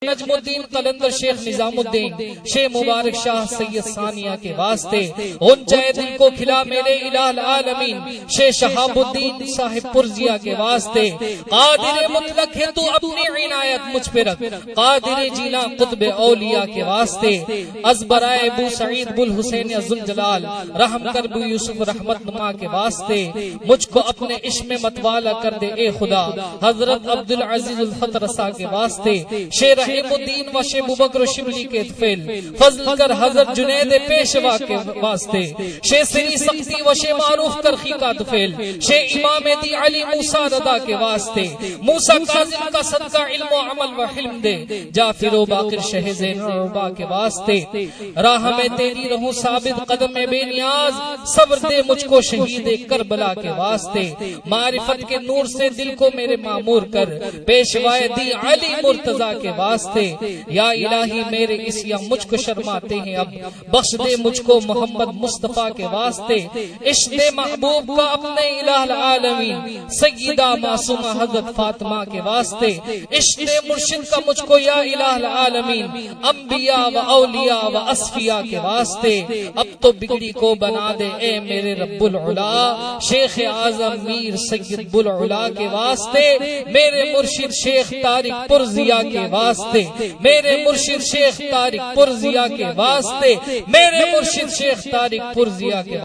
نجم الدین قلندر شیخ نظام الدین شیخ مبارک شاہ سید ثانیہ کے واسطے غنچہ دل کو کھلا میرے الہ العالمین شیخ شہاب الدین صاحب پرزیا کے واسطے قادر مطلق ہے تو اپنی عنایت مجھ پہ رکھ قادر جینا قطب اولیاء کے واسطے از برائے ابو سعید بل حسین عزالجلال رحم کر ابو یوسف رحمت نما کے واسطے مجھ کو اپنے عشق میں متوالا کر دے اے خدا حضرت عبدالعزیز الفتح رسا کے واسطے شیخ رحیم الدین و شیخ ابوبکر شبلی کے فیل فضل کر حضرت جنید پیشوا کے واسطے شیخ سری سختی و شیخ معروف کرخی کا دفیل شیخ امام دی علی موسیٰ رضا کے واسطے موسیٰ کاظم کا صدقہ علم و عمل و حلم دے جعفر و باقر شہ زین عربا کے واسطے راہ میں تیری رہوں ثابت قدم میں بے نیاز صبر دے مجھ کو شہید کربلا کے واسطے معرفت کے نور سے دل کو میرے معمور کر پیشوائے دی علی مرتضی کے واسطے یا الہی میرے اسیا مجھ کو شرماتے ہیں اب بخش دے مجھ کو محمد مصطفیٰ کے واسطے عشق محبوب کا اپنے الہ العالمین سیدہ معصومہ حضرت فاطمہ کے واسطے عشق مرشد کا مجھ کو یا الہ العالمین انبیاء و اولیاء و اصفیاء کے واسطے اب تو بگڑی کو بنا دے اے میرے رب العلا شیخ اعظم میر سید بلعلا کے واسطے میرے مرشد شیخ طارق پرزیا کے واسطے میرے مرشد شیخ طارق پرزیا کے واسطے میرے مرشد شیخ طارق پرزیا کے